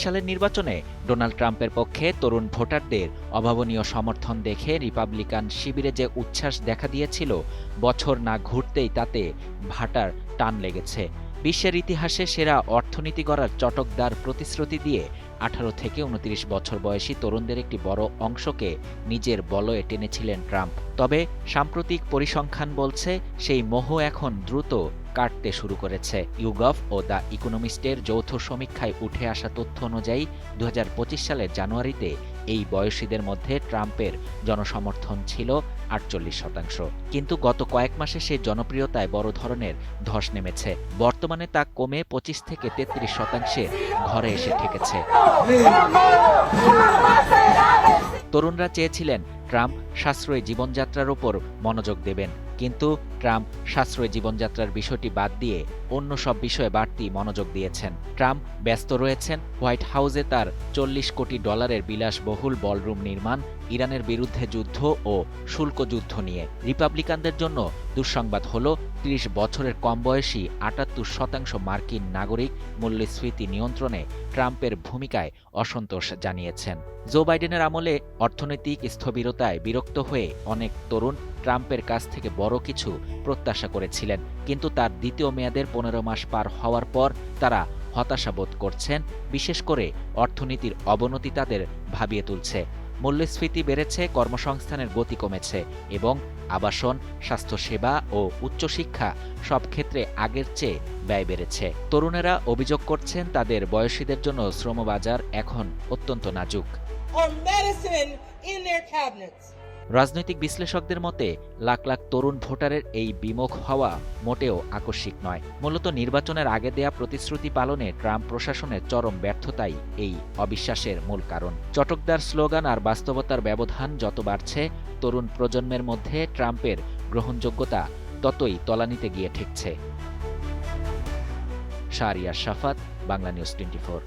সালের নির্বাচনে ডোনাল্ড ট্রাম্পের পক্ষে তরুণ ভোটারদের অভাবনীয় সমর্থন দেখে রিপাবলিকান শিবিরে যে উচ্ছ্বাস দেখা দিয়েছিল, বছর না ঘুরতেই তাতে ভাটার টান লেগেছে। বিশ্বের ইতিহাসে সেরা অর্থনীতি গড়ার চটকদার প্রতিশ্রুতি দিয়ে 18 থেকে 29 বছর বয়সী তরুণদের একটি বড় অংশকে নিজের বলয়ে টেনেছিলেন ট্রাম্প। তবে সাম্প্রতিক পরিসংখ্যান বলছে সেই মোহ এখন দ্রুত কাটতে শুরু করেছে। ইউগভ ও দ্য ইকোনমিস্টের যৌথ সমীক্ষায় উঠে আসা তথ্য অনুযায়ী 2025 সালের জানুয়ারিতে এই বয়সীদের মধ্যে ট্রাম্পের জনসমর্থন ছিল 48%। কিন্তু গত কয়েক মাসে সেই জনপ্রিয়তায় বড় ধরনের ধস নেমেছে। বর্তমানে তা কমে 25 থেকে 33% ঘরে এসে ঠেকেছে। তরুণরা চেয়েছিলেন ট্রাম্প সাশ্রয়ী জীবনযাত্রার উপর মনোযোগ দেবেন, কিন্তু ট্রাম্প সাশ্রয়ী জীবনযাত্রার বিষয়টি বাদ দিয়ে অন্য সব বিষয়ে বাড়তি মনোযোগ দিয়েছেন। ট্রাম্প ব্যস্ত রয়েছেন হোয়াইট হাউসে তার $40 কোটি বিলাসবহুল বলরুম নির্মাণ, ইরানের বিরুদ্ধে যুদ্ধ ও শুল্ক যুদ্ধ নিয়ে। রিপাবলিকানদের জন্য দুঃসংবাদ হল 30 বছরের কম বয়সী 78% মার্কিন নাগরিক মূল্যস্ফীতি নিয়ন্ত্রণে ট্রাম্পের ভূমিকায় অসন্তোষ জানিয়েছেন। জো বাইডেনের আমলে অর্থনৈতিক স্থবিরতায় বিরক্ত হয়ে অনেক তরুণ ট্রাম্পের কাছ থেকে বড় কিছু প্রত্যাশা করেছিলেন, কিন্তু তার দ্বিতীয় মেয়াদের 15 মাস পার হওয়ার পর তারা হতাশা বোধ করছেন। বিশেষ করে অর্থনীতির অবনতি তাদের ভাবিয়ে তুলছে। মূল্যস্ফীতি বেড়েছে, কর্মসংস্থানের গতি কমেছে এবং আবাসন, স্বাস্থ্যসেবা ও উচ্চশিক্ষা সব ক্ষেত্রে আগের চেয়ে ব্যয় বেড়েছে। তরুণেরা অভিযোগ করছেন তাদের বয়সীদের জন্য শ্রমবাজার এখন অত্যন্ত নাজুক। রাজনৈতিক বিশ্লেষকদের মতে লাখ লাখ তরুণ ভোটারের এই বিমুখ হওয়া মোটেও আকস্মিক নয়। মূলত নির্বাচনের আগে দেয়া প্রতিশ্রুতি পালনে ট্রাম্প প্রশাসনের চরম ব্যর্থতাই এই অবিশ্বাসের মূল কারণ। চটকদার স্লোগান আর বাস্তবতার ব্যবধান যত বাড়ছে, তরুণ প্রজন্মের মধ্যে ট্রাম্পের গ্রহণযোগ্যতা ততই তলানিতে গিয়ে ঠেকছে। শাহরিয়ার শাফাত, বাংলা নিউজ 24।